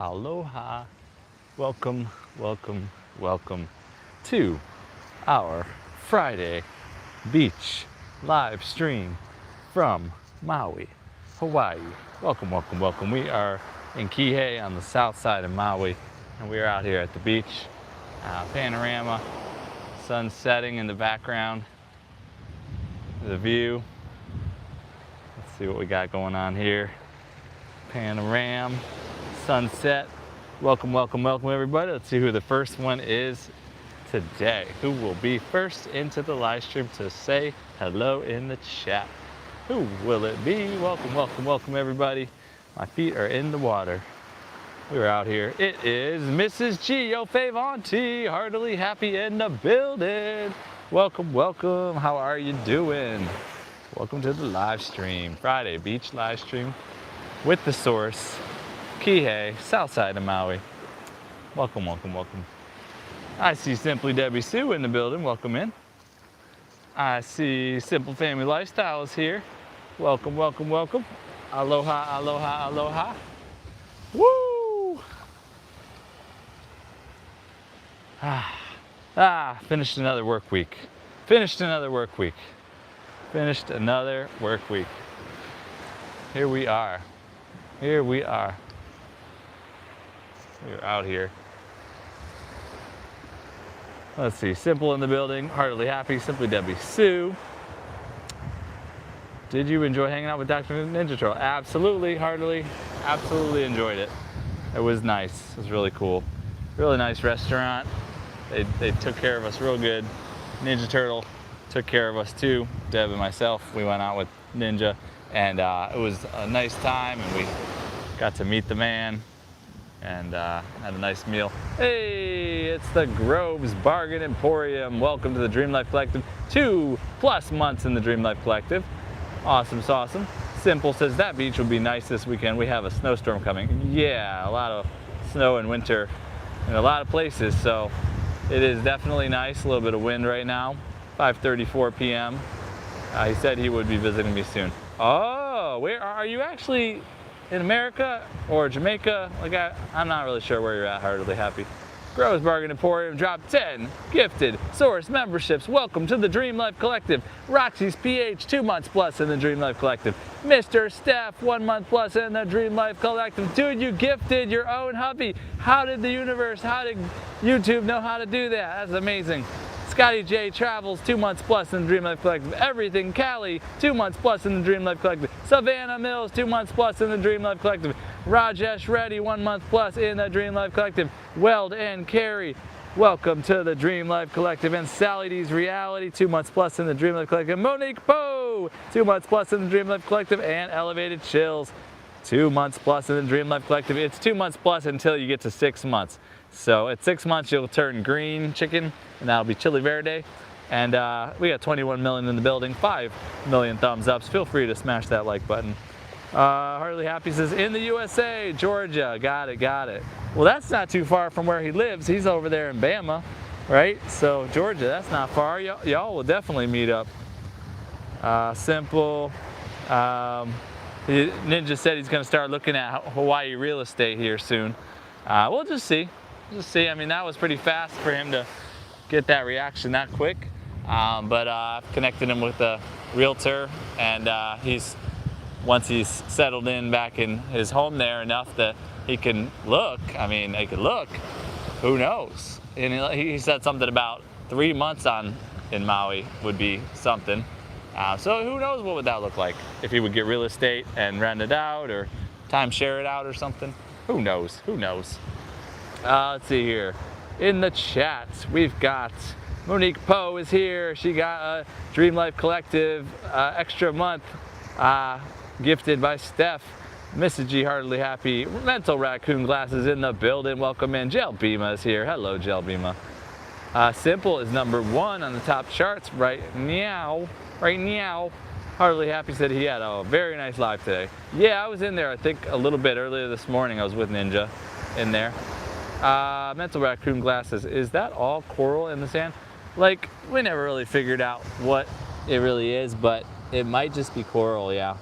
Aloha. Welcome, welcome, welcome to our Friday beach live stream from Maui, Hawaii. Welcome, welcome, welcome. We are in Kihei on the south side of Maui, and we are out here at the beach. Panorama, sun setting in the background, the view. Let's see what we got going on here. Panorama. Sunset. Welcome, welcome, welcome everybody. Let's see who the first one is today. Who will be first into the live stream to say hello in the chat? Who will it be? Welcome, welcome, welcome everybody. My feet are in the water. We're out here. It is Mrs. G, yo fave auntie, heartily happy in the building. Welcome, welcome. How are you doing? Welcome to the live stream. Friday beach live stream with the source. Kihei, south side of Maui. Welcome, welcome, welcome. I see Simply Debbie Sue in the building. Welcome in. I see Simple Family Lifestyle is here. Welcome, welcome, welcome. Aloha, aloha, aloha. Woo! Finished another work week. Finished another work week. Finished another work week. Here we are. Here we are. We're out here. Let's see, Simple in the building, heartily happy, Simply Debbie Sue. Did you enjoy hanging out with Dr. Ninja Turtle? Absolutely, heartily, absolutely enjoyed it. It was nice, it was really cool. Really nice restaurant. They took care of us real good. Ninja Turtle took care of us too. Deb and myself, we went out with Ninja, and it was a nice time, and we got to meet the man and had a nice meal. Hey, it's the Groves Bargain Emporium. Welcome to the Dream Life Collective. 2+ months in the Dream Life Collective. Awesome, awesome. Simple says that beach will be nice this weekend. We have a snowstorm coming. Yeah, a lot of snow in winter in a lot of places, so it is definitely nice. A little bit of wind right now. 5:34 p.m. He said he would be visiting me soon. Oh, where are you actually? In America or Jamaica? Like I'm not really sure where you're at. Heartily happy. Groves Bargain Emporium dropped 10 gifted source memberships. Welcome to the Dream Life Collective. Roxy's PH 2 months plus in the Dream Life Collective. Mr. Steph 1 month plus in the Dream Life Collective. Dude, you gifted your own hubby. How did the universe, how did YouTube know how to do that? That's amazing. Scotty J Travels 2 months plus in the Dream Life Collective. Everything Cali 2 months plus in the Dream Life Collective. Savannah Mills 2 months plus in the Dream Life Collective. Rajesh Reddy 1 month plus in the Dream Life Collective. Weld and Carey, welcome to the Dream Life Collective. And Sally D's Reality 2 months plus in the Dream Life Collective. Monique Poe 2 months plus in the Dream Life Collective. And Elevated Chills 2 months plus in the Dream Life Collective. It's 2 months plus until you get to 6 months. So at 6 months you'll turn green chicken, and that'll be Chili Verde. And we got 21 million in the building, 5 million thumbs ups. Feel free to smash that like button. Heartily Happy says, in the USA, Georgia. Got it, got it. Well, that's not too far from where he lives. He's over there in Bama, right? So Georgia, that's not far. Y'all will definitely meet up. Simple. Ninja said he's going to start looking at Hawaii real estate here soon. We'll just see. Just see. I mean, that was pretty fast for him to get that reaction that quick. But I've connected him with a realtor, and once he's settled in back in his home there enough that he can look. I mean, he could look. Who knows? And he said something about 3 months in Maui would be something. So who knows what would that look like? If he would get real estate and rent it out or timeshare it out or something. Who knows? Who knows? Let's see here. In the chat, we've got Monique Poe is here. She got a Dream Life Collective extra month gifted by Steph. Mrs. G heartily happy. Mental Raccoon Glasses in the building. Welcome in. Gel Bima is here. Hello, Gel Bima. Simple is #1 on the top charts right now. Right now. Heartily Happy said he had a very nice live today. Yeah, I was in there, I think, a little bit earlier this morning. I was with Ninja in there. Mental Raccoon Glasses. Is that all coral in the sand? Like, we never really figured out what it really is, but it might just be coral, yeah.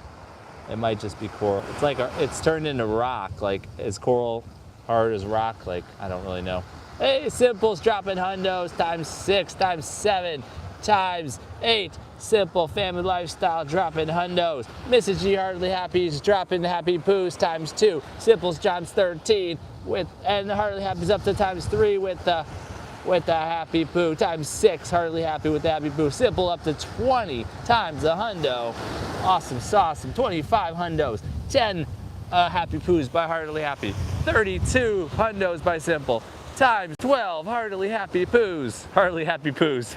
It might just be coral. It's like, it's turned into rock. Like, is coral hard as rock, like, I don't really know. Hey, Simple's dropping hundos times 6, times 7, times 8. Simple Family Lifestyle dropping hundos. Mrs. G Hardly Happy's dropping the Happy Poos times 2. Simple's John's 13 and the Hardly Happy's up to times 3 with the Happy Poo times 6. Hardly Happy with the Happy Poo. Simple up to 20 times the hundo. Awesome sauce. 25 hundos. 10 Happy Poos by Hardly Happy. 32 hundos by Simple. Times 12 Heartily Happy Poos. Heartily Happy Poos.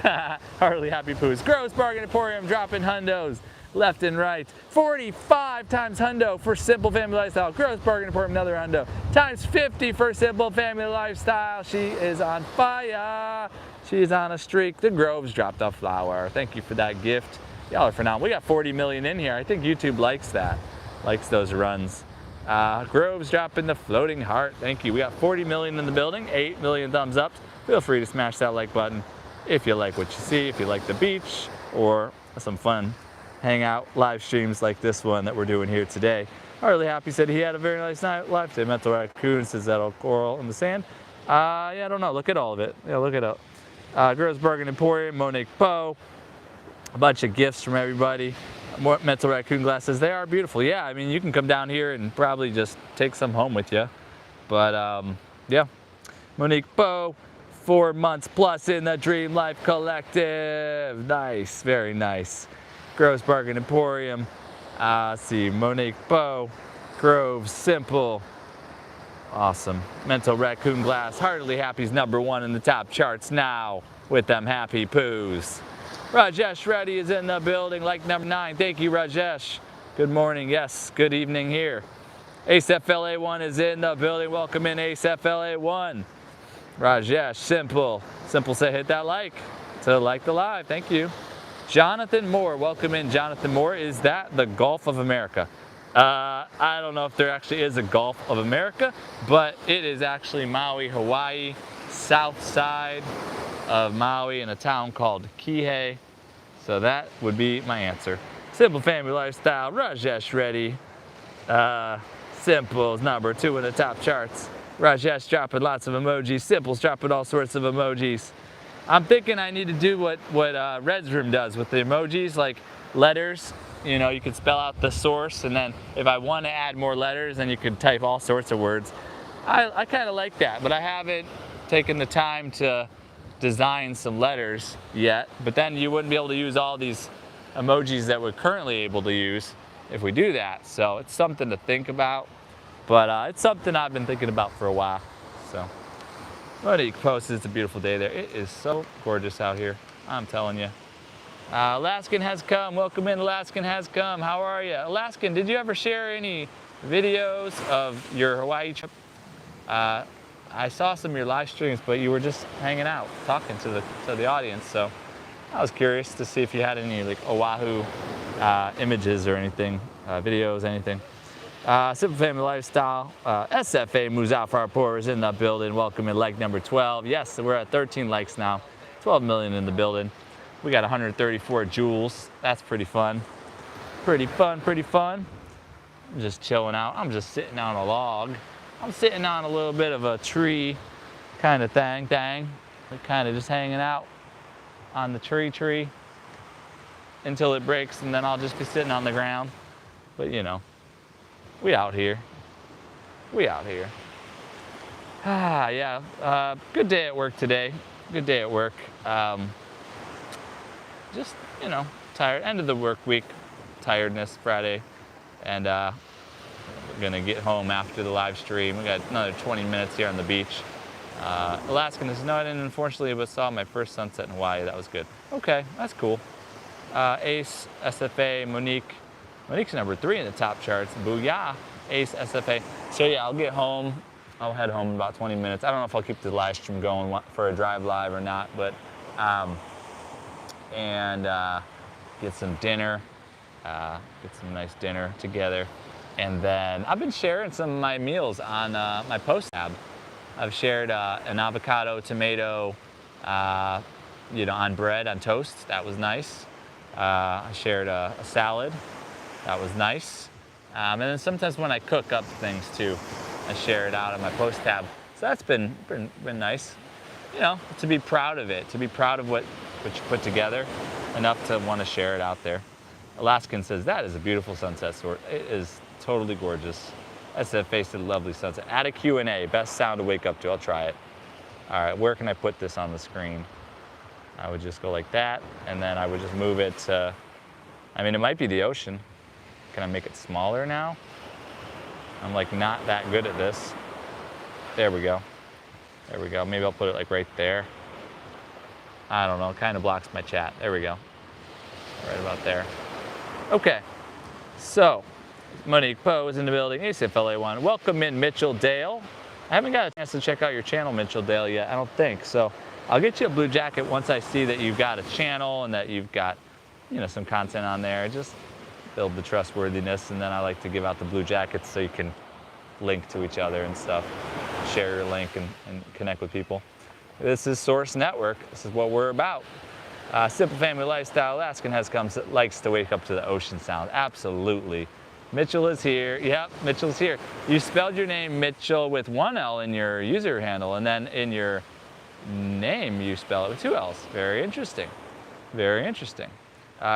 Heartily Happy Poos. Gross Bargain Emporium dropping hundos left and right. 45 times hundo for Simple Family Lifestyle. Gross Bargain Emporium, another hundo. Times 50 for Simple Family Lifestyle. She is on fire. She's on a streak. The Groves dropped a flower. Thank you for that gift. Y'all are phenomenal. We got 40 million in here. I think YouTube likes that. Likes those runs. Groves dropping the floating heart. Thank you. We got 40 million in the building, 8 million thumbs up. Feel free to smash that like button if you like what you see, if you like the beach or some fun hangout live streams like this one that we're doing here today. Hardly Happy said he had a very nice night live today. Mental Raccoon says that'll coral in the sand. Yeah, I don't know. Look at all of it. Yeah, look it up. Groves Bargain Emporium, Monique Poe. A bunch of gifts from everybody. More Mental Raccoon glasses. They are beautiful. Yeah, I mean, you can come down here and probably just take some home with you. But yeah, Monique Poe, 4 months plus in the Dream Life Collective. Nice, very nice. Groves Bargain Emporium. Let's see, Monique Poe, Grove Simple. Awesome. Mental Raccoon Glass. Heartily Happy's #1 in the top charts now with them Happy Poos. Rajesh Reddy is in the building, like #9. Thank you, Rajesh. Good morning. Yes, good evening here. Ace FLA1 is in the building. Welcome in, Ace FLA1. Rajesh, Simple. Simple said hit that like. So like the live. Thank you. Jonathan Moore. Welcome in, Jonathan Moore. Is that the Gulf of America? I don't know if there actually is a Gulf of America, but it is actually Maui, Hawaii, south side of Maui in a town called Kihei. So that would be my answer. Simple Family Lifestyle, Rajesh Reddy. Simple's #2 in the top charts. Rajesh dropping lots of emojis. Simple's dropping all sorts of emojis. I'm thinking I need to do what Red's Room does with the emojis, like letters. You know, you could spell out the source, and then if I want to add more letters, then you could type all sorts of words. I kind of like that, but I haven't taken the time to design some letters yet. But then you wouldn't be able to use all these emojis that we're currently able to use if we do that. So it's something to think about, but it's something I've been thinking about for a while. So Monique posted it's a beautiful day there. It is so gorgeous out here, I'm telling you. Alaskan has come. Welcome in, Alaskan has come. How are you? Alaskan, did you ever share any videos of your Hawaii trip? I saw some of your live streams, but you were just hanging out, talking to the audience. So I was curious to see if you had any like Oahu images or anything, videos, anything. Simple Family Lifestyle. SFA moves out for our poor is in the building. Welcome in like #12. Yes, we're at 13 likes now. 12 million in the building. We got 134 joules. That's pretty fun. Pretty fun, pretty fun. I'm just chilling out. I'm just sitting on a log. I'm sitting on a little bit of a tree kind of thing. Kind of just hanging out on the tree until it breaks, and then I'll just be sitting on the ground. But you know, we out here. We out here. Yeah, good day at work today. Good day at work. Just, you know, tired. End of the work week. Tiredness Friday. And we're gonna get home after the live stream. We got another 20 minutes here on the beach. Alaskan is no, I didn't unfortunately, but saw my first sunset in Hawaii. That was good. Okay, that's cool. Ace, SFA, Monique. Monique's #3 in the top charts. Booyah, Ace, SFA. So yeah, I'll get home. I'll head home in about 20 minutes. I don't know if I'll keep the live stream going for a drive live or not, but get some dinner, get some nice dinner together. And then I've been sharing some of my meals on my post tab. I've shared an avocado, tomato, on bread, on toast. That was nice. I shared a salad. That was nice. And then sometimes when I cook up things too, I share it out on my post tab. So that's been nice. You know, to be proud of it, to be proud of what you put together, enough to want to share it out there. Alaskan says, that is a beautiful sunset sword. It is totally gorgeous. SFA said, lovely sunset. Add a Q&A, best sound to wake up to. I'll try it. All right, where can I put this on the screen? I would just go like that, and then I would just move it to, I mean, it might be the ocean. Can I make it smaller now? I'm like not that good at this. There we go. There we go. Maybe I'll put it like right there. I don't know, it kind of blocks my chat. There we go. Right about there. Okay, so Monique Poe is in the building. ACFLA1. Welcome in, Mitchell Dale. I haven't got a chance to check out your channel, Mitchell Dale, yet, I don't think. So I'll get you a blue jacket once I see that you've got a channel and that you've got, you know, some content on there. Just build the trustworthiness, and then I like to give out the blue jackets so you can link to each other and stuff. Share your link and connect with people. This is Source Network. This is what we're about. Simple Family Lifestyle Alaskan has come, likes to wake up to the ocean sound. Absolutely. Mitchell is here. Yep, Mitchell's here. You spelled your name Mitchell with one L in your user handle, and then in your name you spell it with two L's. Very interesting. Very interesting.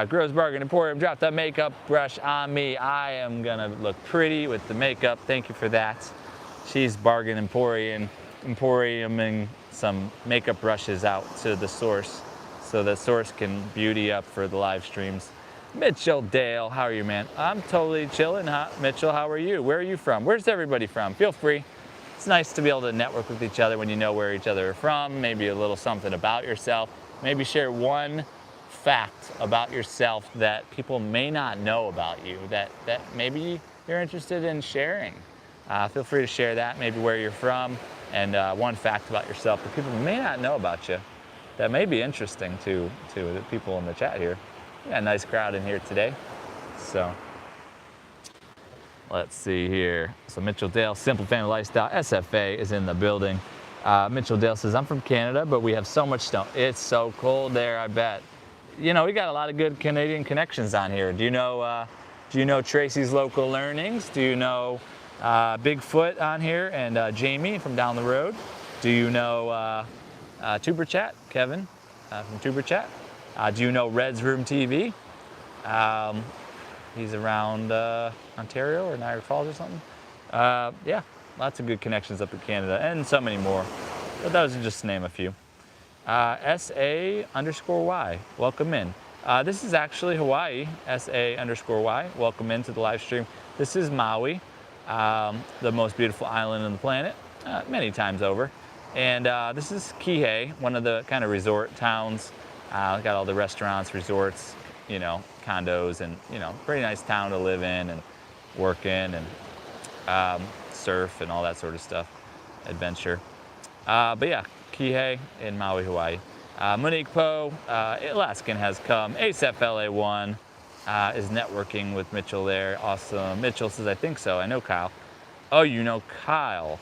Grows Bargain Emporium, drop that makeup brush on me. I am gonna look pretty with the makeup. Thank you for that. She's Bargain Emporiuming some makeup brushes out to the Source so the Source can beauty up for the live streams. Mitchell Dale, how are you, man? I'm totally chilling. Mitchell, how are you? Where are you from? Where's everybody from? Feel free. It's nice to be able to network with each other when you know where each other are from, maybe a little something about yourself, maybe share one fact about yourself that people may not know about you, that maybe you're interested in sharing. Feel free to share that, maybe where you're from, and one fact about yourself that people may not know about you that may be interesting to the people in the chat here. We got a nice crowd in here today. So let's see here. So Mitchell Dale, Simple Family Lifestyle, SFA is in the building. Mitchell Dale says, I'm from Canada, but we have so much snow. It's so cold there, I bet. You know, we got a lot of good Canadian connections on here. Do you know Tracy's Local Learnings? Do you know Bigfoot on here and Jamie from down the road? Do you know Tuber Chat, Kevin from Tuber Chat? Do you know Red's Room TV? He's around Ontario or Niagara Falls or something. Yeah, lots of good connections up in Canada and so many more. But those are just to name a few. SA_Y, welcome in. This is actually Hawaii, SA_Y, welcome into the live stream. This is Maui, the most beautiful island on the planet, many times over. And this is Kihei, one of the kind of resort towns. Got all the restaurants, resorts, you know, condos, and, you know, pretty nice town to live in and work in and surf and all that sort of stuff, adventure. But yeah, Kihei in Maui, Hawaii. Monique Poe, Alaskan has come. ACFLA1 is networking with Mitchell there. Awesome. Mitchell says, I think so. I know Kyle. Oh, you know Kyle.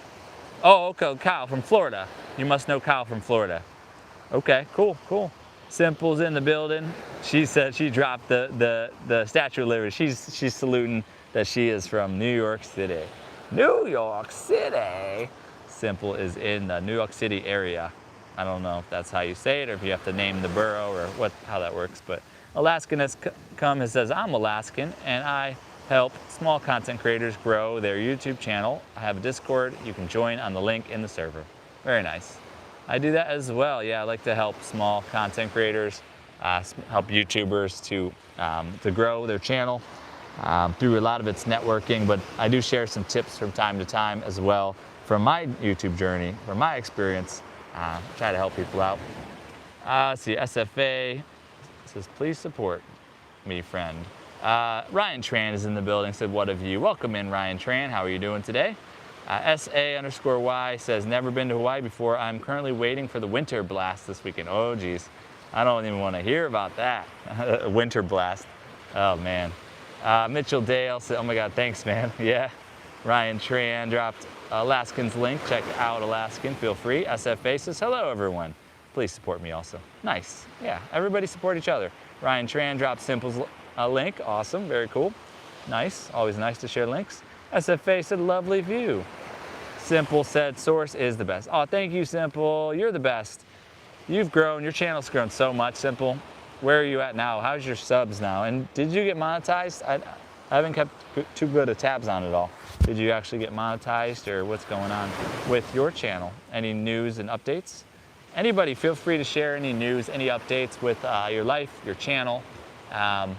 Oh, okay, Kyle from Florida. You must know Kyle from Florida. Okay, cool, cool. Simple's in the building. She said she dropped the Statue of Liberty. She's saluting that she is from New York City. New York City. Simple is in the New York City area. I don't know if that's how you say it or if you have to name the borough or how that works, but Alaskan has come and says, I'm Alaskan and I help small content creators grow their YouTube channel. I have a Discord. You can join on the link in the server. Very nice. I do that as well. Yeah, I like to help small content creators, help YouTubers to grow their channel through a lot of it's networking, but I do share some tips from time to time as well from my YouTube journey, from my experience, try to help people out. Let's see, SFA says, please support me, friend. Ryan Tran is in the building, said, what of you? Welcome in, Ryan Tran. How are you doing today? SA_Y says, never been to Hawaii before. I'm currently waiting for the winter blast this weekend. Oh, geez. I don't even want to hear about that. Winter blast. Oh, man. Mitchell Dale said, oh, my God, thanks, man. Yeah. Ryan Tran dropped Alaskan's link. Check out Alaskan. Feel free. SFA says, hello, everyone. Please support me also. Nice. Yeah, everybody support each other. Ryan Tran dropped Simple's link. Awesome. Very cool. Nice. Always nice to share links. SFA said, lovely view. Simple said Source is the best. Oh, thank you, Simple. You're the best. You've grown. Your channel's grown so much, Simple. Where are you at now? How's your subs now? And did you get monetized? I haven't kept too good of tabs on it all. Did you actually get monetized, or what's going on with your channel? Any news and updates? Anybody, feel free to share any news, any updates with your life, your channel, and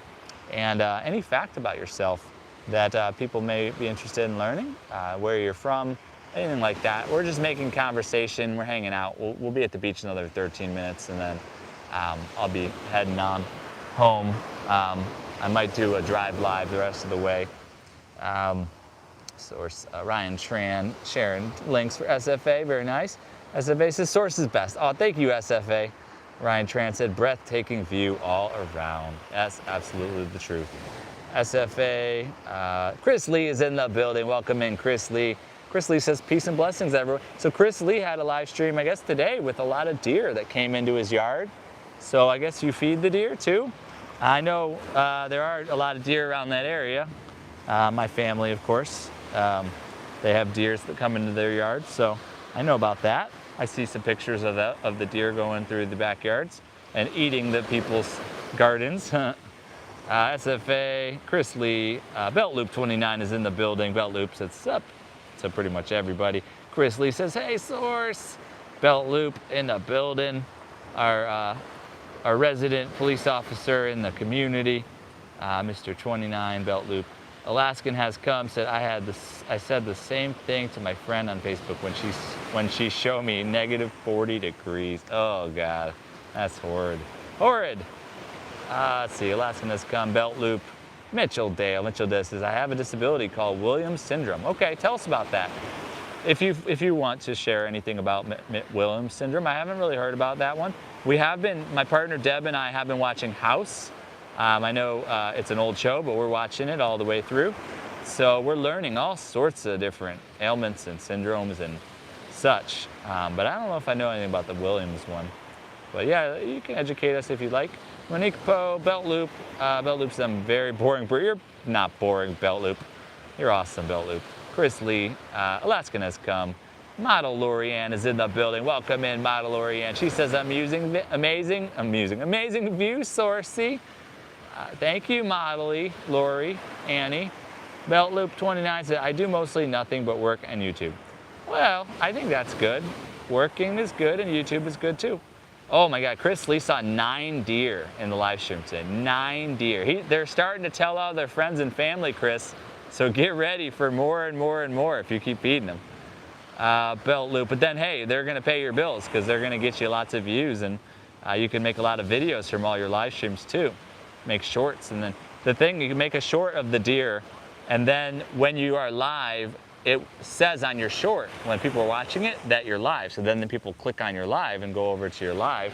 any fact about yourself that people may be interested in learning, where you're from, anything like that. We're just making conversation. We're hanging out. We'll be at the beach another 13 minutes, and then I'll be heading on home. I might do a drive live the rest of the way. Source, Ryan Tran sharing links for SFA, very nice. SFA says Source is best. Oh, thank you, SFA. Ryan Tran said breathtaking view all around. That's absolutely the truth. SFA, Chris Lee is in the building. Welcome in, Chris Lee. Chris Lee says peace and blessings, everyone. So Chris Lee had a live stream, I guess today, with a lot of deer that came into his yard. So I guess you feed the deer too? I know there are a lot of deer around that area. My family, of course, they have deers that come into their yards, so I know about that. I see some pictures of the deer going through the backyards and eating the people's gardens. SFA, Chris Lee, Belt Loop 29 is in the building. Belt Loops, it's up to pretty much everybody. Chris Lee says, hey, Source. Belt Loop in the building. Our resident police officer in the community, Mr. 29, Belt Loop. Alaskan has come, said I said the same thing to my friend on Facebook when she showed me negative 40 degrees. Oh God, that's horrid. Horrid. Let's see, Alaskan has come, Belt Loop. Mitchell Dale says, I have a disability called Williams syndrome. Okay, tell us about that. If you want to share anything about Williams syndrome, I haven't really heard about that one. We have been, my partner Deb and I have been watching House. I know it's an old show, but we're watching it all the way through. So we're learning all sorts of different ailments and syndromes and such. But I don't know if I know anything about the Williams one. But yeah, you can educate us if you'd like. Monique Poe, Belt Loop. Belt Loop's some very boring, you're not boring, Belt Loop. You're awesome, Belt Loop. Chris Lee, Alaskan has come. Model Lorianne is in the building. Welcome in, Model Lorianne. She says, I'm using amazing view, Sourcey. Thank you, Modely, Lori, Annie. Belt Loop 29 said, I do mostly nothing but work and YouTube. Well, I think that's good. Working is good and YouTube is good too. Oh my God, Chris Lee saw 9 deer in the live stream today. 9 deer. They're starting to tell all their friends and family, Chris. So get ready for more and more and more if you keep feeding them. Belt Loop, but then hey, they're gonna pay your bills because they're gonna get you lots of views, and you can make a lot of videos from all your live streams too. Make shorts, and then the thing, you can make a short of the deer, and then when you are live, it says on your short, when people are watching it, that you're live. So then the people click on your live and go over to your live.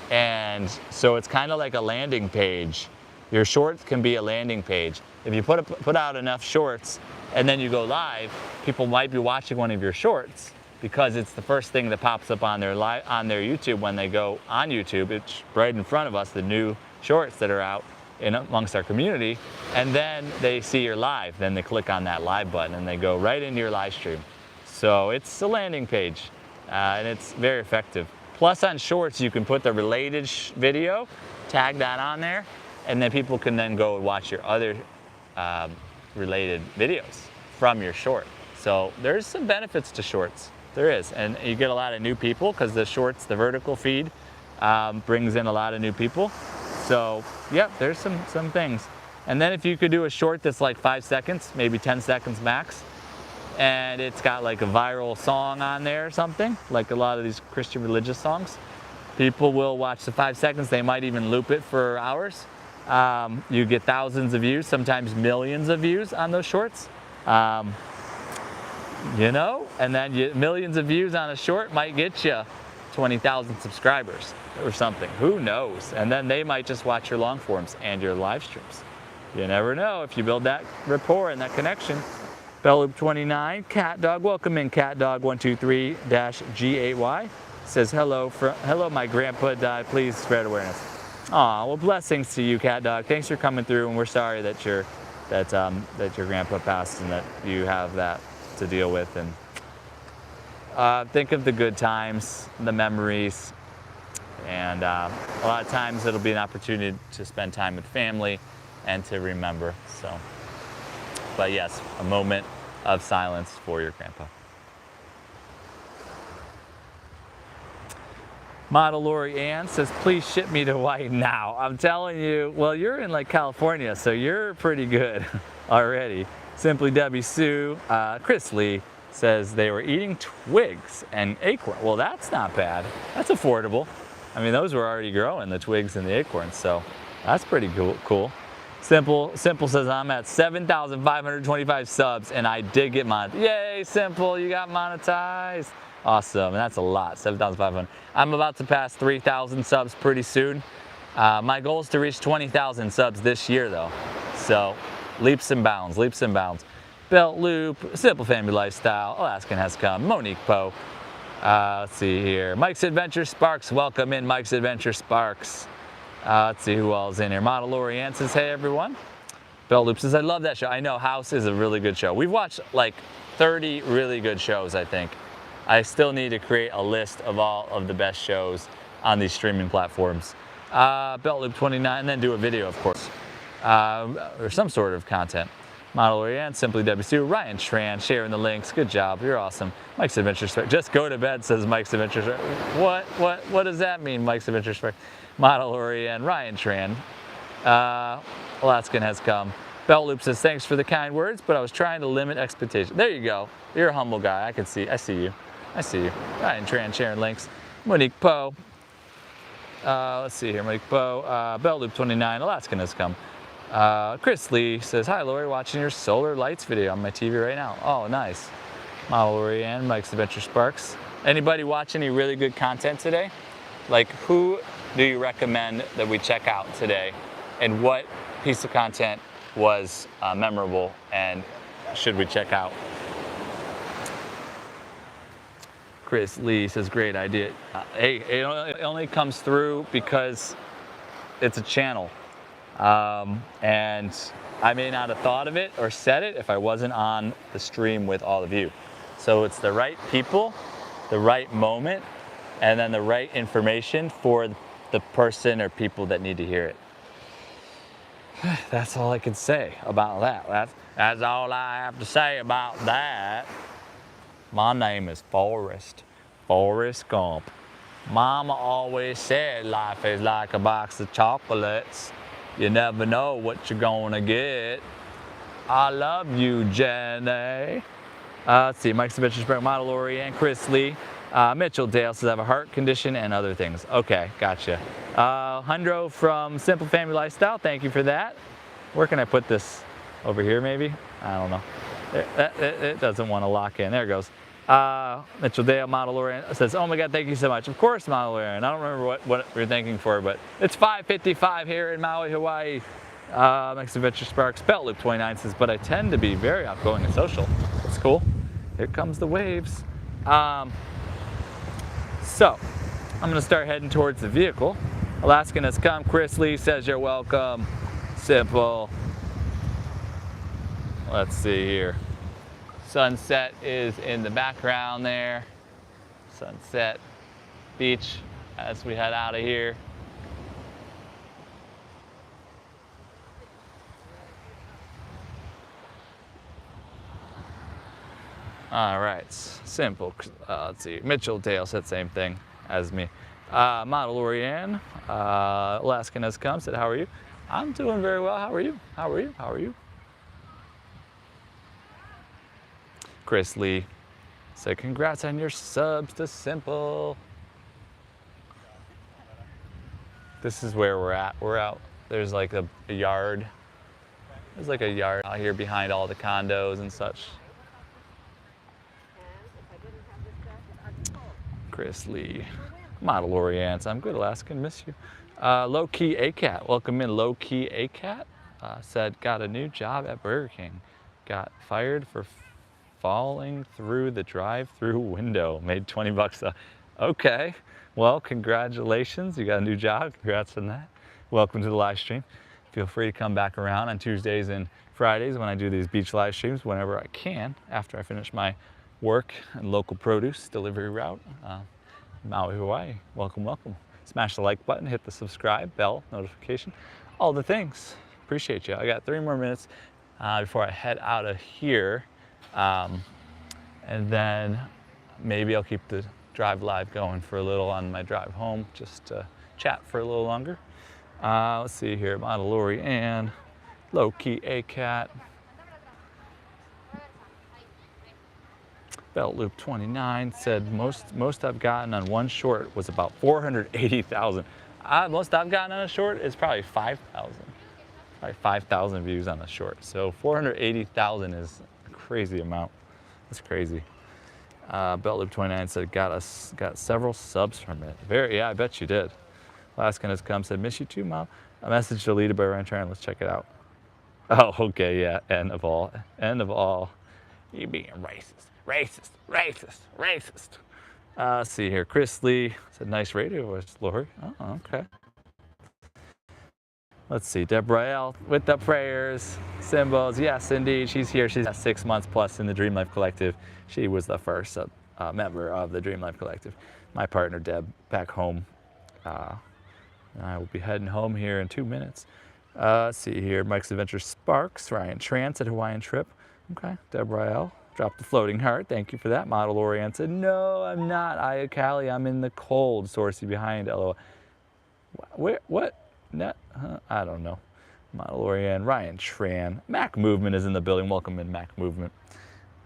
And so it's kind of like a landing page. Your shorts can be a landing page. If you put out enough shorts and then you go live, people might be watching one of your shorts because it's the first thing that pops up on their YouTube when they go on YouTube. It's right in front of us, the new shorts that are out in amongst our community, and then they see your live. Then they click on that live button and they go right into your live stream. So it's a landing page, and it's very effective. Plus on shorts, you can put the related video, tag that on there, and then people can then go and watch your other related videos from your short. So there's some benefits to shorts. There is, and you get a lot of new people because the shorts, the vertical feed, brings in a lot of new people. So yeah, there's some things. And then if you could do a short that's like 5 seconds, maybe 10 seconds max, and it's got like a viral song on there or something, like a lot of these Christian religious songs, people will watch the 5 seconds. They might even loop it for hours. You get thousands of views, sometimes millions of views on those shorts. You know, and then millions of views on a short might get you 20,000 subscribers or something. Who knows? And then they might just watch your long forms and your live streams. You never know if you build that rapport and that connection. Belloop 29, Cat Dog, welcome in, Cat Dog 123-G8Y. Says hello, my grandpa died. Please spread awareness. Aw, well, blessings to you, Cat Dog. Thanks for coming through, and we're sorry that your grandpa passed and that you have that to deal with, and think of the good times, the memories, and a lot of times it'll be an opportunity to spend time with family and to remember. So, but yes, a moment of silence for your grandpa. Model Lori Ann says, please ship me to Hawaii now. I'm telling you, well, you're in like California, so you're pretty good already. Simply Debbie Sue, Chris Lee says they were eating twigs and acorn. Well, that's not bad. That's affordable. I mean, those were already growing, the twigs and the acorns, so that's pretty cool. Simple says, I'm at 7,525 subs and I did get monetized. Yay, Simple, you got monetized. Awesome, and that's a lot, 7,500. I'm about to pass 3,000 subs pretty soon. My goal is to reach 20,000 subs this year though. So leaps and bounds, leaps and bounds. Belt Loop, Simple Family Lifestyle, Alaskan Has Come, Monique Poe. Let's see here. Mike's Adventure Sparks, welcome in Mike's Adventure Sparks. Let's see who else is in here. Model Lori Ann says, hey everyone. Belt Loop says, I love that show. I know House is a really good show. We've watched like 30 really good shows, I think. I still need to create a list of all of the best shows on these streaming platforms. Belt Loop 29, and then do a video, of course, or some sort of content. Model Lori Ann, Simply Debbie Sue, Ryan Tran, sharing the links. Good job, you're awesome. Mike's Adventure Spark. Just go to bed, says Mike's Adventure Spark. What does that mean, Mike's Adventure Spark? Model Lori Ann, Ryan Tran. Alaskan Has Come. Belt Loop says, thanks for the kind words, but I was trying to limit expectations. There you go. You're a humble guy. I see you. I see you. Ryan Tran sharing links. Monique Poe. Let's see here. Monique Poe. Belt Loop 29. Alaskan Has Come. Chris Lee says, hi Lori, watching your solar lights video on my TV right now. Oh, nice. Model Lori Ann, Mike's Adventure Sparks. Anybody watch any really good content today? Like, who do you recommend that we check out today? And what piece of content was memorable and should we check out? Chris Lee says, great idea. Hey, it only comes through because it's a channel. And I may not have thought of it or said it if I wasn't on the stream with all of you. So it's the right people, the right moment, and then the right information for the person or people that need to hear it. That's all I can say about that. That's all I have to say about that. My name is Forrest Gump. Mama always said life is like a box of chocolates. You never know what you're gonna get. I love you, Jenny. Let's see, Mike's Adventure Spark, Model Lori Ann, Chris Lee. Mitchell Dale says I have a heart condition and other things. Okay, gotcha. Hundro from Simple Family Lifestyle, thank you for that. Where can I put this? Over here maybe? I don't know. It doesn't want to lock in. There it goes. Mitchell Dale, Model Lori Ann says, oh my God, thank you so much. Of course, Model Lori Ann. I don't remember what you're thanking for, but it's 5:55 here in Maui, Hawaii. Mike's Adventure Sparks. Belt Loop 29 says, but I tend to be very outgoing and social. That's cool. Here comes the waves. So, I'm gonna start heading towards the vehicle. Alaskan Has Come. Chris Lee says you're welcome. Simple. Let's see here. Sunset is in the background there. Sunset Beach as we head out of here. All right, Simple. Let's see. Mitchell Dale said the same thing as me. Model Lori Ann, Alaskan Has Come, said, how are you? I'm doing very well. How are you? How are you? How are you? Chris Lee said, congrats on your subs to Simple. This is where we're at. We're out. There's like a yard. There's like a yard out here behind all the condos and such. Chris Lee. Model Lori Ann, I'm good, Alaskan, miss you. Low Key ACAT, welcome in. Low Key ACAT said, got a new job at Burger King. Got fired for falling through the drive-through window. Made 20 bucks. Okay, well, congratulations. You got a new job. Congrats on that. Welcome to the live stream. Feel free to come back around on Tuesdays and Fridays when I do these beach live streams whenever I can after I finish my work and local produce delivery route. Maui, Hawaii. Welcome, welcome. Smash the like button, hit the subscribe, bell, notification, all the things. Appreciate you. I got 3 more minutes before I head out of here. And then maybe I'll keep the drive live going for a little on my drive home, just to chat for a little longer. Let's see here, Model Lori Ann, Low Key A-Cat, Belt Loop 29 said most I've gotten on one short was about 480,000. Most I've gotten on a short is probably 5,000. Probably 5,000 views on a short. So 480,000 is a crazy amount. That's crazy. Belt Loop 29 said got several subs from it. Yeah, I bet you did. Last one has come, said miss you too, Mom. A message deleted by Ryan Tran. Let's check it out. Oh, okay, yeah. End of all. End of all. You being racist. Racist, racist, racist. Let's see here. Chris Lee said, nice radio voice, Lori. Oh, okay. Let's see. Deborah L. with the prayers, symbols. Yes, indeed. She's here. She's 6 months plus in the Dream Life Collective. She was the first member of the Dream Life Collective. My partner, Deb, back home. I will be heading home here in 2 minutes. Let's see here. Mike's Adventure Sparks. Ryan Trance at Hawaiian Trip. Okay. Deborah L. Dropped the floating heart. Thank you for that. Model Orion said, no, I'm not. Aya Cali, I'm in the cold. Sourcey behind. LOL. Where? What? Net? I don't know. Model Orion. Ryan Tran. Mac Movement is in the building. Welcome in, Mac Movement.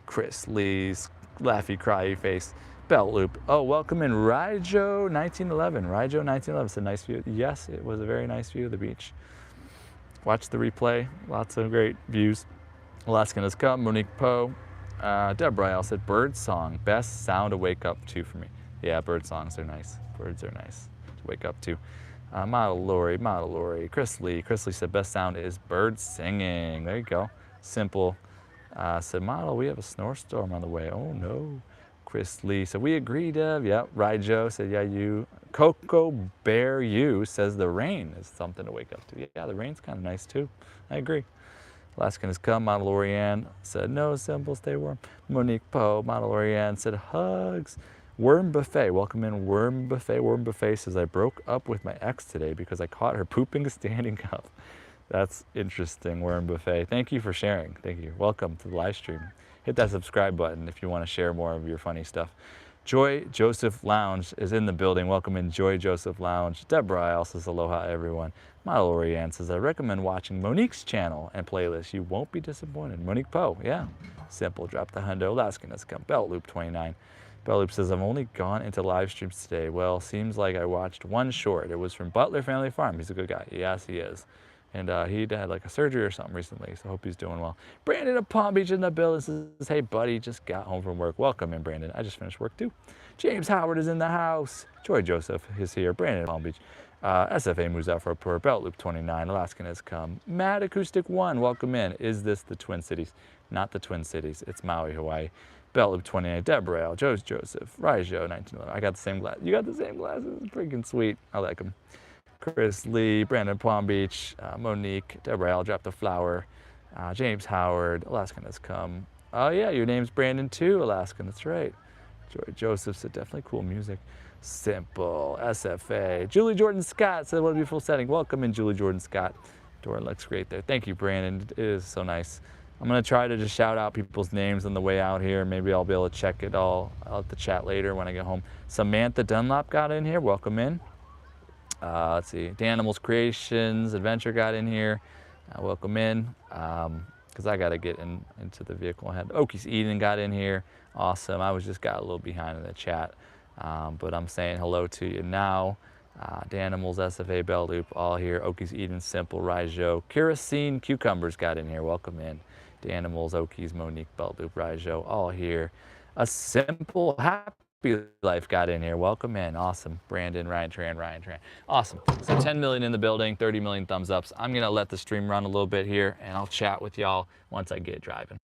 Chris Lee's laughy, cryy face. Belt Loop. Oh, welcome in, Raijo 1911. Raijo 1911. It's a nice view. Yes, it was a very nice view of the beach. Watch the replay. Lots of great views. Alaskan has come. Monique Poe. Deborah L. said, bird song, best sound to wake up to for me. Yeah, bird songs are nice. Birds are nice to wake up to. Model Lori. Chris Lee said, best sound is bird singing. There you go. Simple. Said, Model, we have a snowstorm on the way. Oh, no. Chris Lee said, we agree, Deb. Yep. Raijo said, yeah, you. Coco Bear You says, the rain is something to wake up to. Yeah, the rain's kind of nice, too. I agree. Alaskan has come. Model Oriane said, no, simple, stay warm. Monique Poe. Model Oriane said, hugs. Worm Buffet. Welcome in, Worm Buffet. Worm Buffet says, I broke up with my ex today because I caught her pooping standing up. That's interesting, Worm Buffet. Thank you for sharing. Thank you. Welcome to the live stream. Hit that subscribe button if you want to share more of your funny stuff. Joy Joseph Lounge is in the building. Welcome in, Joy Joseph Lounge. Deborah also says, aloha, everyone. Model Oriane says, I recommend watching Monique's channel and playlist. You won't be disappointed. Monique Poe, yeah. Simple, drop the hundo. Alaskan has come. Belt Loop 29. Belt Loop says, I've only gone into live streams today. Well, seems like I watched one short. It was from Butler Family Farm. He's a good guy. Yes, he is. And he had like a surgery or something recently, so I hope he's doing well. Brandon of Palm Beach in the building says, hey buddy, just got home from work. Welcome in, Brandon. I just finished work too. James Howard is in the house. Joy Joseph is here. Brandon of Palm Beach. SFA moves out for a tour. Belt Loop 29. Alaskan has come. Mad Acoustic 1, welcome in. Is this the Twin Cities? Not the Twin Cities. It's Maui, Hawaii. Belt Loop 28. Deborah L. Joe's Joseph. Raijo 1911. I got the same glass. You got the same glasses? Freaking sweet. I like them. Chris Lee, Brandon Palm Beach, Monique, Deborah L. Dropped a flower, James Howard, Alaskan has come. Oh yeah, your name's Brandon too, Alaskan, that's right. Joy Joseph said, definitely cool music. Simple, SFA. Julie Jordan Scott said, what a beautiful setting. Welcome in, Julie Jordan Scott. Jordan looks great there. Thank you, Brandon, it is so nice. I'm gonna try to just shout out people's names on the way out here. Maybe I'll be able to check it all out the chat later when I get home. Samantha Dunlop got in here, welcome in. Let's see, Danimals Creations, Adventure got in here. Welcome in, because I got to get into the vehicle ahead. Okies Eden got in here. Awesome. I got a little behind in the chat, but I'm saying hello to you now. Danimals, SFA, Bell Loop, all here. Okies Eden, Simple, Raijo. Kerosene Cucumbers got in here. Welcome in. Danimals, Okies, Monique, Bell Loop, Raijo, all here. A Simple, Happy Life got in here. Welcome in. Awesome. Brandon, Ryan Tran. Awesome. So 10 million in the building, 30 million thumbs ups. I'm going to let the stream run a little bit here, and I'll chat with y'all once I get driving.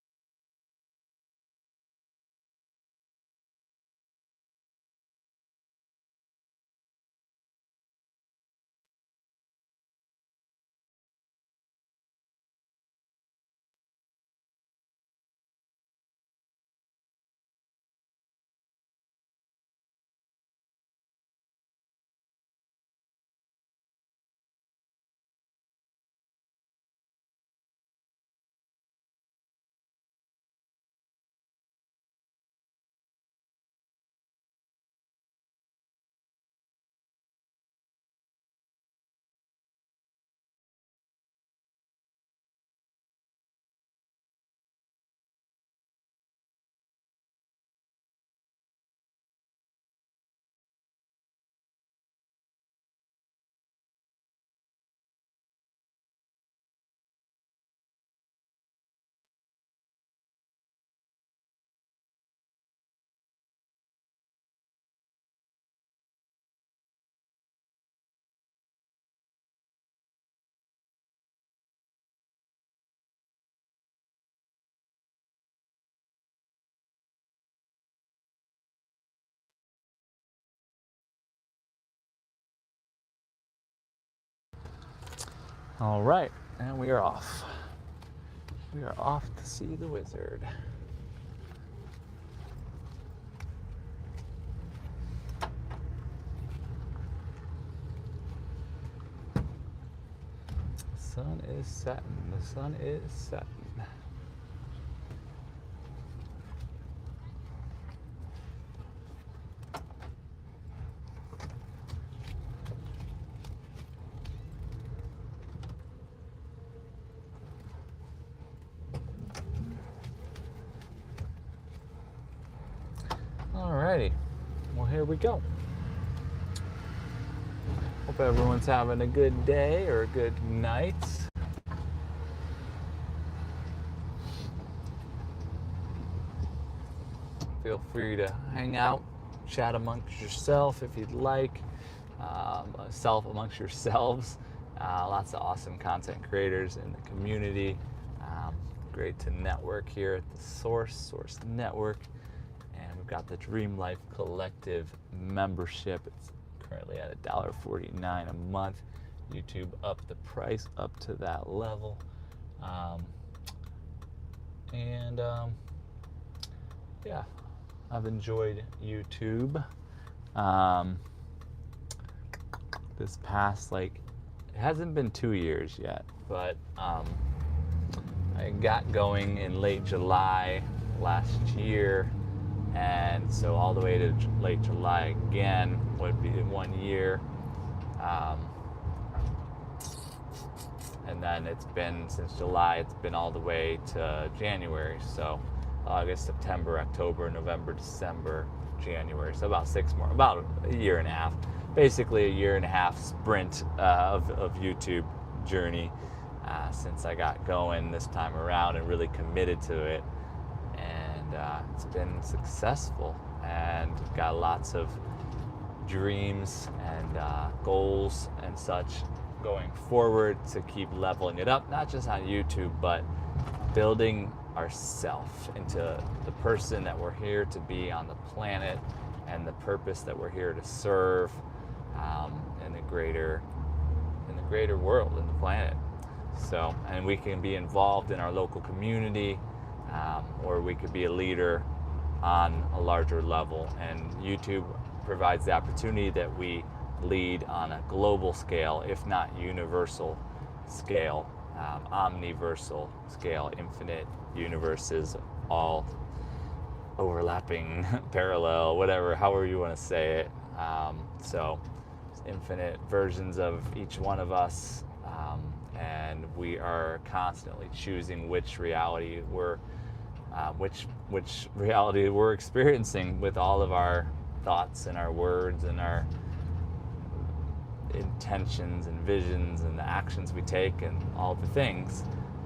All right, and we are off. We are off to see the wizard. The sun is setting. The sun is setting. Alrighty, well, here we go. Hope everyone's having a good day or a good night. Feel free to hang out, chat amongst yourself if you'd like, self amongst yourselves. Lots of awesome content creators in the community. Great to network here at the Source Network. And we've got the Dream Life Collective membership. It's currently at $1.49 a month. YouTube upped the price up to that level. Yeah, I've enjoyed YouTube. This past, it hasn't been 2 years yet, but I got going in late July last year, and so all the way to late July again would be 1 year. And then it's been, since July, it's been all the way to January. So August, September, October, November, December, January. So about a year and a half. Basically a year and a half sprint of YouTube journey since I got going this time around and really committed to it. And it's been successful, and got lots of dreams and goals and such going forward to keep leveling it up, not just on YouTube, but building ourselves into the person that we're here to be on the planet, and the purpose that we're here to serve in the greater world, in the planet. So, and we can be involved in our local community, or we could be a leader on a larger level. And YouTube provides the opportunity that we lead on a global scale, if not universal scale, omniversal scale, infinite universes, all overlapping, parallel, whatever, however you want to say it. So infinite versions of each one of us, and we are constantly choosing which reality we're experiencing with all of our thoughts and our words and our intentions and visions and the actions we take and all the things.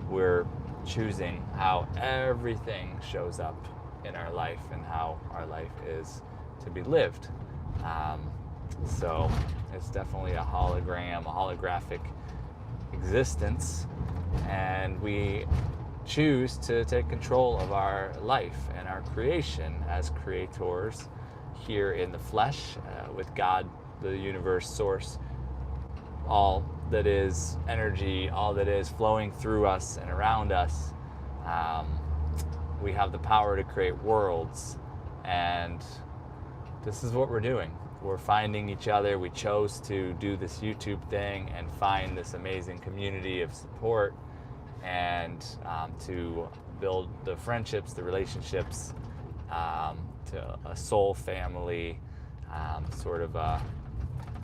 We're choosing how everything shows up in our life and how our life is to be lived. So it's definitely a holographic existence, and we choose to take control of our life and our creation as creators here in the flesh, with God, the universe, source, all that is energy, all that is flowing through us and around us. We have the power to create worlds, and this is what we're doing. We're finding each other. We chose to do this YouTube thing and find this amazing community of support, and to build the friendships, the relationships, to a soul family sort of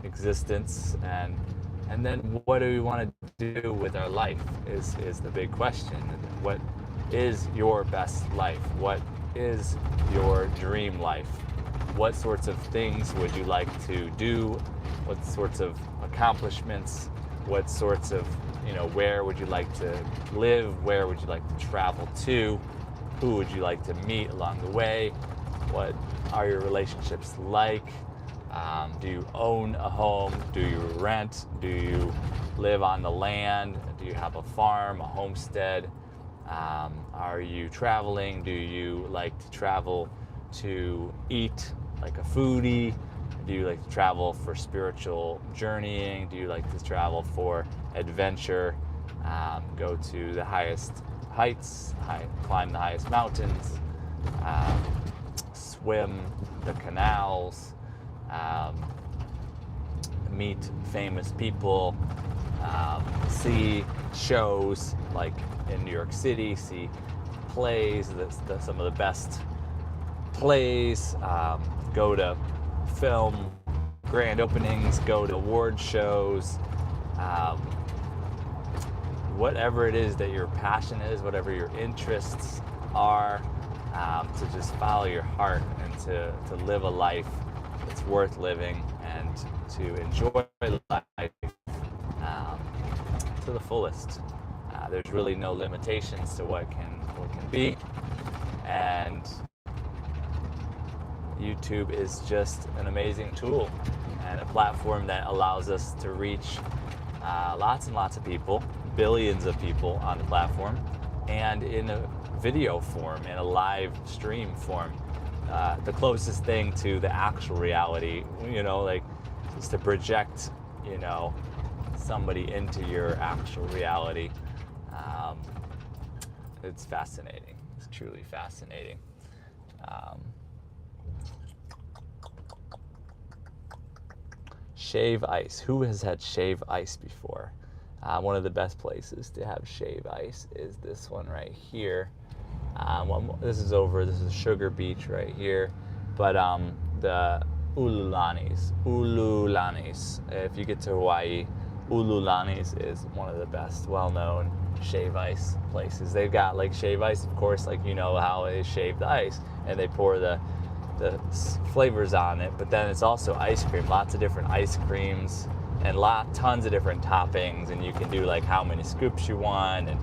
existence. And then what do we want to do with our life is the big question. What is your best life? What is your dream life? What sorts of things would you like to do? What sorts of accomplishments? What sorts of, where would you like to live? Where would you like to travel to? Who would you like to meet along the way? What are your relationships like? Do you own a home? Do you rent? Do you live on the land? Do you have a farm, a homestead? Are you traveling? Do you like to travel to eat like a foodie? Do you like to travel for spiritual journeying? Do you like to travel for adventure, go to the highest heights, climb the highest mountains, swim the canals, meet famous people, see shows like in New York City, see plays, some of the best plays, go to film grand openings, go to award shows, whatever it is that your passion is, whatever your interests are, to just follow your heart and to live a life that's worth living and to enjoy life to the fullest. There's really no limitations to what can be, and YouTube is just an amazing tool and a platform that allows us to reach lots and lots of people, billions of people on the platform, and in a video form, in a live stream form. The closest thing to the actual reality, like is to project, somebody into your actual reality. It's fascinating. It's truly fascinating. Shave ice. Who has had shave ice before? One of the best places to have shave ice is this one right here. This is Sugar Beach right here. But the Ululanis. If you get to Hawaii, Ululanis is one of the best well-known shave ice places. They've got like shave ice, of course, like how they shave the ice and they pour the flavors on it, but then it's also ice cream, lots of different ice creams and tons of different toppings, and you can do like how many scoops you want, and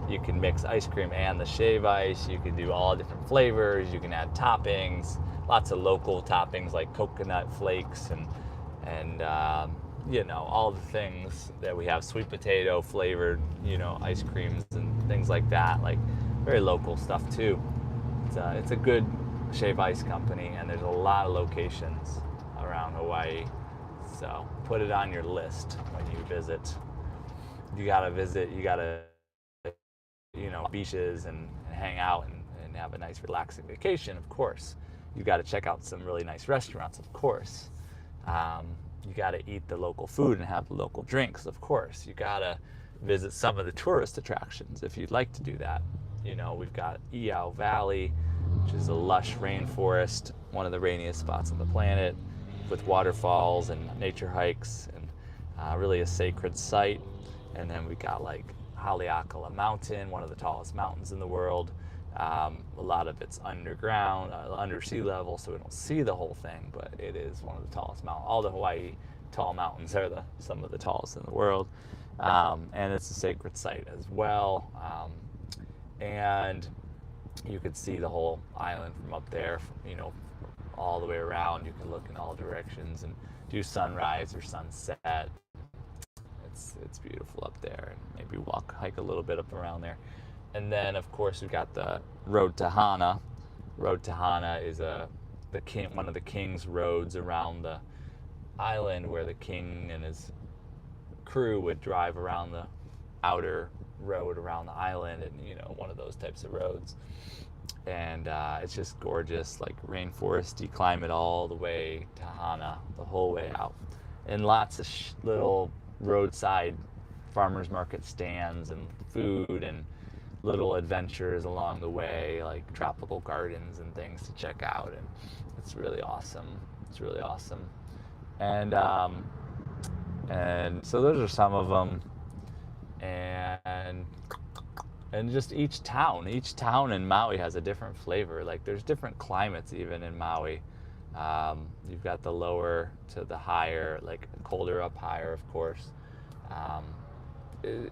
you can mix ice cream and the shave ice. You can do all different flavors, you can add toppings, lots of local toppings like coconut flakes and all the things that we have, sweet potato flavored ice creams and things like that, like very local stuff too. It's a good shave ice company, and there's a lot of locations around Hawaii, so put it on your list when you visit. You gotta beaches and hang out and have a nice relaxing vacation, of course. You gotta check out some really nice restaurants, of course. You gotta eat the local food and have the local drinks, of course. You gotta visit some of the tourist attractions if you'd like to do that. We've got Iao Valley, which is a lush rainforest, one of the rainiest spots on the planet, with waterfalls and nature hikes, and really a sacred site. And then we got like Haleakala Mountain, one of the tallest mountains in the world. A lot of it's underground, under sea level, so we don't see the whole thing, but it is one of the tallest mountains. All the Hawaii tall mountains are some of the tallest in the world. And it's a sacred site as well. And you could see the whole island from up there, all the way around. You can look in all directions and do sunrise or sunset. It's beautiful up there, and maybe hike a little bit up around there. And then, of course, we've got the Road to Hana. Road to Hana is one of the king's roads around the island, where the king and his crew would drive around the outer road around the island, and one of those types of roads. And it's just gorgeous, like rainforesty. Climb it all the way to Hana, the whole way out, and lots of little roadside farmers market stands and food and little adventures along the way, like tropical gardens and things to check out. And it's really awesome. And so those are some of them. And just each town in Maui has a different flavor. Like there's different climates even in Maui. You've got the lower to the higher, like colder up higher, of course.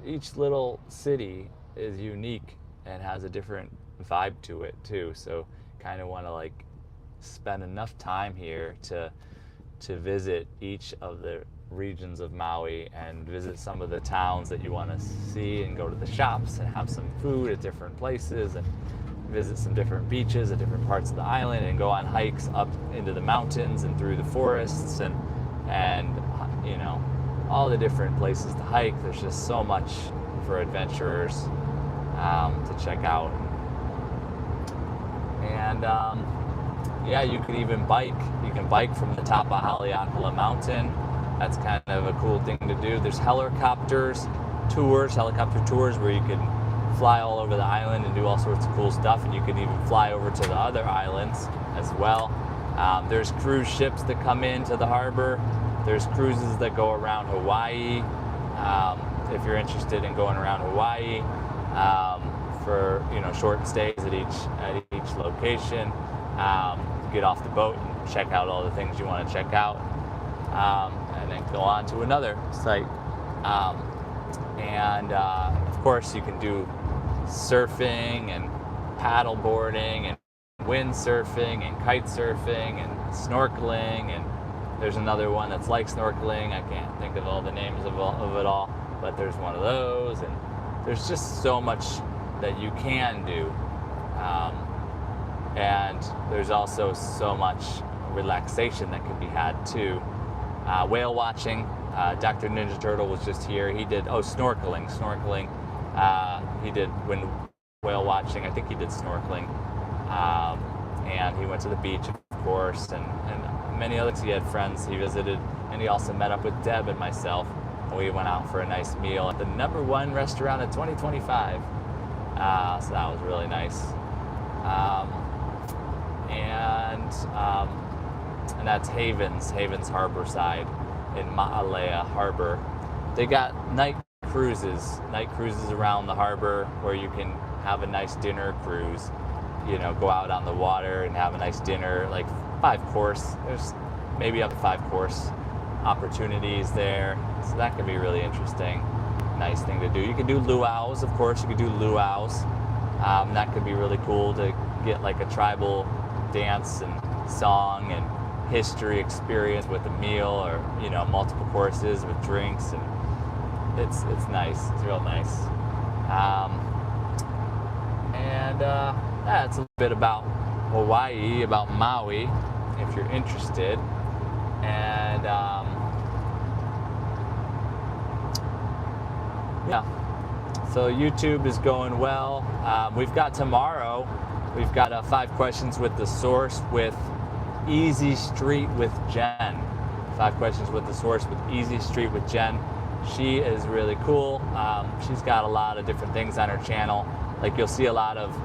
Each little city is unique and has a different vibe to it too. So kind of want to like spend enough time here to visit each of the regions of Maui and visit some of the towns that you want to see, and go to the shops and have some food at different places, and visit some different beaches at different parts of the island, and go on hikes up into the mountains and through the forests, and all the different places to hike. There's just so much for adventurers to check out. And yeah, you could even bike. You can bike from the top of Haleakala Mountain. That's kind of a cool thing to do. There's helicopter tours where you can fly all over the island and do all sorts of cool stuff, and you can even fly over to the other islands as well. There's cruise ships that come into the harbor. There's cruises that go around Hawaii. If you're interested in going around Hawaii for short stays at each location, get off the boat and check out all the things you want to check out, and then go on to another site. And of course, you can do surfing and paddle boarding and windsurfing and kite surfing and snorkeling, and there's another one that's like snorkeling. I can't think of all the names of it all, but there's one of those, and there's just so much that you can do, and there's also so much relaxation that can be had too. Whale watching. Dr. Ninja Turtle was just here. He did snorkeling. He did whale watching. I think he did snorkeling, and he went to the beach, of course, and many others. He had friends he visited, and he also met up with Deb and myself, and we went out for a nice meal at the #1 restaurant of 2025. So that was really nice. And that's Havens Harborside in Ma'alea Harbor. They got night cruises around the harbor where you can have a nice dinner cruise. Go out on the water and have a nice dinner, like 5-course. There's maybe up to 5-course opportunities there, so that could be really interesting. Nice thing to do. You can do luau's, of course. You could do luau's. That could be really cool to get like a tribal dance and song and history experience with a meal, or multiple courses with drinks, and it's nice. It's real nice. That's a little bit about Hawaii, about Maui, if you're interested. And yeah, so YouTube is going well. We've got tomorrow. We've got 5 questions with the source with Easy Street with Jen. 5 questions with the source with Easy Street with Jen. She is really cool. She's got a lot of different things on her channel. Like, you'll see a lot of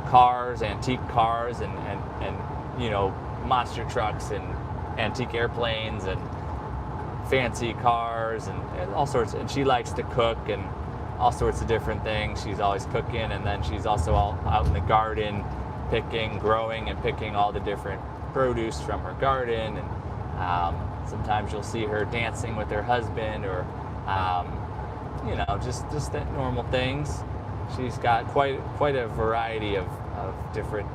cars, antique cars, and monster trucks and antique airplanes and fancy cars and all sorts. And she likes to cook and all sorts of different things. She's always cooking, and then she's also out in the garden growing and picking all the different produce from her garden. And sometimes you'll see her dancing with her husband, or just the normal things. She's got quite a variety of different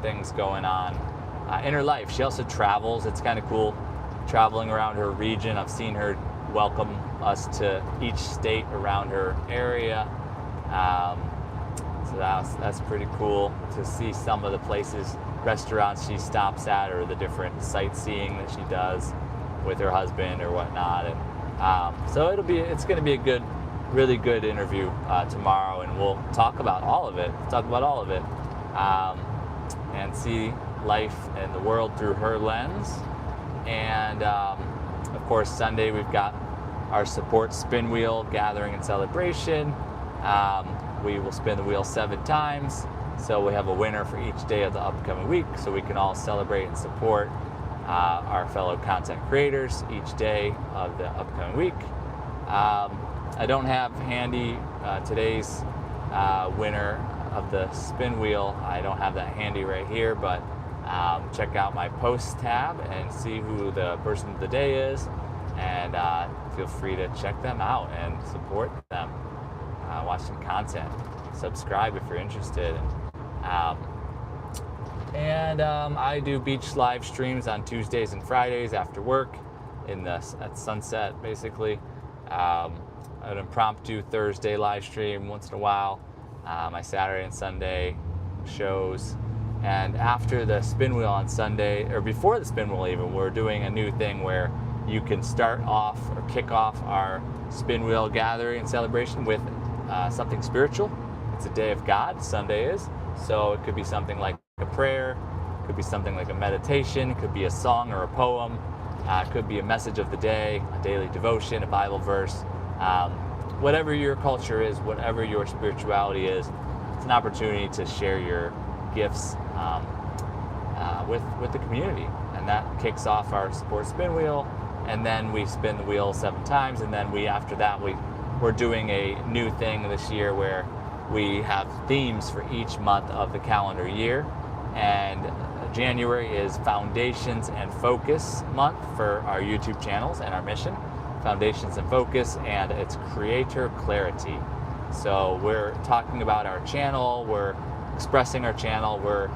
things going on in her life. She also travels. It's kind of cool traveling around her region. I've seen her welcome us to each state around her area. So that's pretty cool to see some of the places, restaurants she stops at, or the different sightseeing that she does with her husband or whatnot. And so it's going to be a really good interview tomorrow, and we'll talk about all of it. And see life and the world through her lens. And of course, Sunday we've got our support spin wheel gathering and celebration. We will spin the wheel 7 times, so we have a winner for each day of the upcoming week, so we can all celebrate and support our fellow content creators each day of the upcoming week. I don't have handy today's winner of the spin wheel. I don't have that handy right here, but check out my posts tab and see who the person of the day is, and feel free to check them out and support them. Watch some content, subscribe if you're interested. And I do beach live streams on Tuesdays and Fridays after work at sunset, basically. An impromptu Thursday live stream once in a while. My Saturday and Sunday shows. And after the spin wheel on Sunday, or before the spin wheel even, we're doing a new thing where you can start off or kick off our spin wheel gathering and celebration with something spiritual. It's a day of God, Sunday is. So it could be something like a prayer, it could be something like a meditation, it could be a song or a poem, it could be a message of the day, a daily devotion, a Bible verse. Whatever your culture is, whatever your spirituality is, it's an opportunity to share your gifts with the community. And that kicks off our support spin wheel, and then we spin the wheel 7 times, and then after that we're doing a new thing this year where we have themes for each month of the calendar year. And January is Foundations and Focus month for our YouTube channels and our mission. Foundations and Focus, and it's Creator Clarity. So we're talking about our channel, we're expressing our channel, we're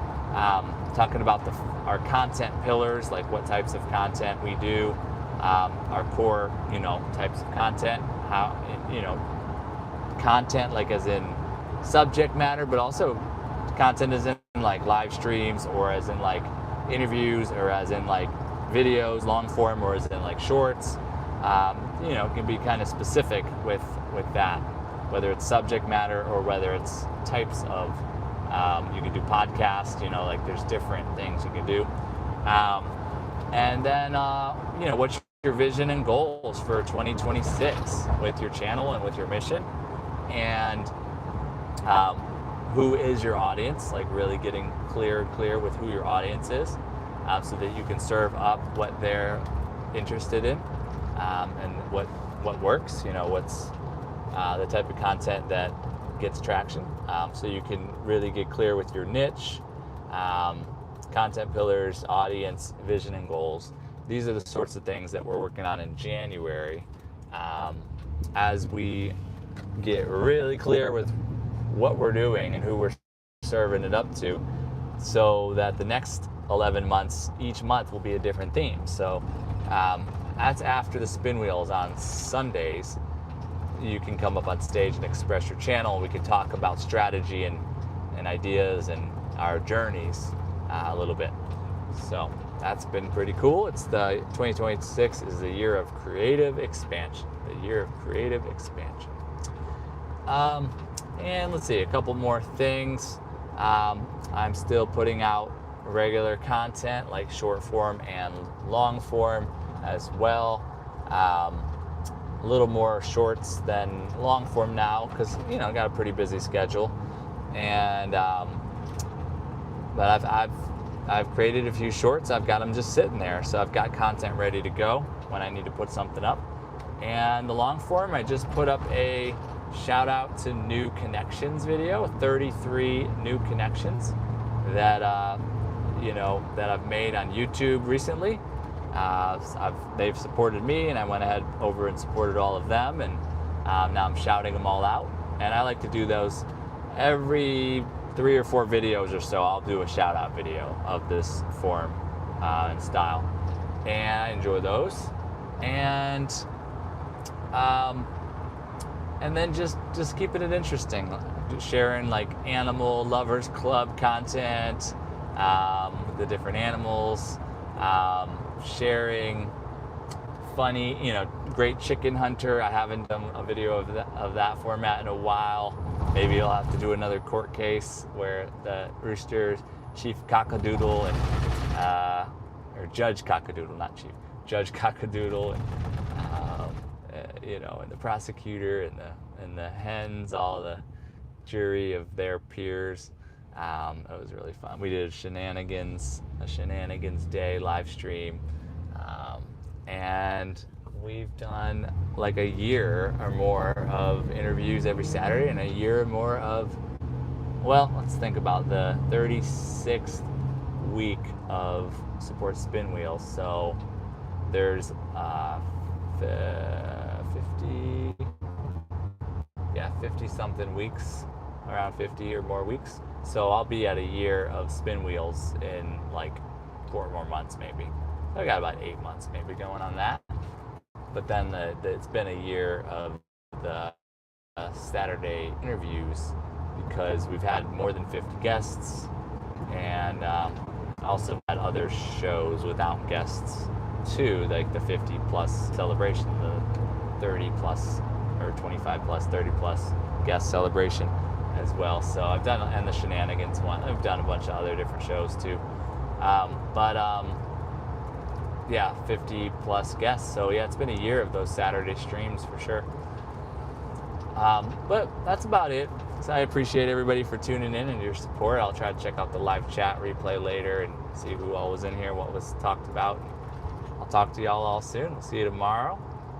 talking about our content pillars, like what types of content we do, our core, types of content, how, content like as in subject matter, but also content as in like live streams, or as in like interviews, or as in like videos, long form, or as in like shorts. It can be kind of specific with that, whether it's subject matter or whether it's types of, you can do podcasts, like there's different things you can do. And then, what's your vision and goals for 2026 with your channel and with your mission? And who is your audience, like really getting clear with who your audience is, so that you can serve up what they're interested in, and what works, what's the type of content that gets traction, so you can really get clear with your niche, content pillars, audience, vision, and goals. These are the sorts of things that we're working on in January, as we get really clear with what we're doing and who we're serving it up to, so that the next 11 months, each month will be a different theme. So that's after the spin wheels on Sundays. You can come up on stage and express your channel. We can talk about strategy and ideas and our journeys a little bit. So that's been pretty cool. It's the 2026 is the year of creative expansion. The year of creative expansion. And let's see, a couple more things. I'm still putting out regular content, like short form and long form as well. A little more shorts than long form now, because I got a pretty busy schedule. And but I've created a few shorts. I've got them just sitting there, so I've got content ready to go when I need to put something up. And the long form, I just put up a shout out to new connections video, 33 new connections that that I've made on YouTube recently. They've supported me, and I went ahead over and supported all of them, and now I'm shouting them all out. And I like to do those every 3 or 4 videos or so. I'll do a shout out video of this form and style, and I enjoy those. And then just keeping it interesting, sharing like animal lovers club content, the different animals, sharing funny, great chicken hunter. I haven't done a video of that format in a while. Maybe I'll have to do another court case where the rooster, Chief Cockadoodle, and or Judge Cockadoodle, not Chief, Judge Cockadoodle, and and the prosecutor and the hens, all the jury of their peers. It was really fun. We did a shenanigans day live stream, and we've done like a year or more of interviews every Saturday, and a year or more of, well, let's think about the 36th week of Support Spin Wheel. So there's 50 something weeks, around 50 or more weeks. So I'll be at a year of spin wheels in like 4 more months maybe. So I got about 8 months maybe going on that. But then it's been a year of the Saturday interviews, because we've had more than 50 guests, and also had other shows without guests too, like the 50 plus celebration, the 30 plus or 25 plus, 30 plus guest celebration as well. So I've done, and the shenanigans one. I've done a bunch of other different shows too. Yeah, 50 plus guests. So yeah, it's been a year of those Saturday streams for sure. But that's about it. So I appreciate everybody for tuning in and your support. I'll try to check out the live chat replay later and see who all was in here, what was talked about. I'll talk to y'all all soon. We'll see you tomorrow.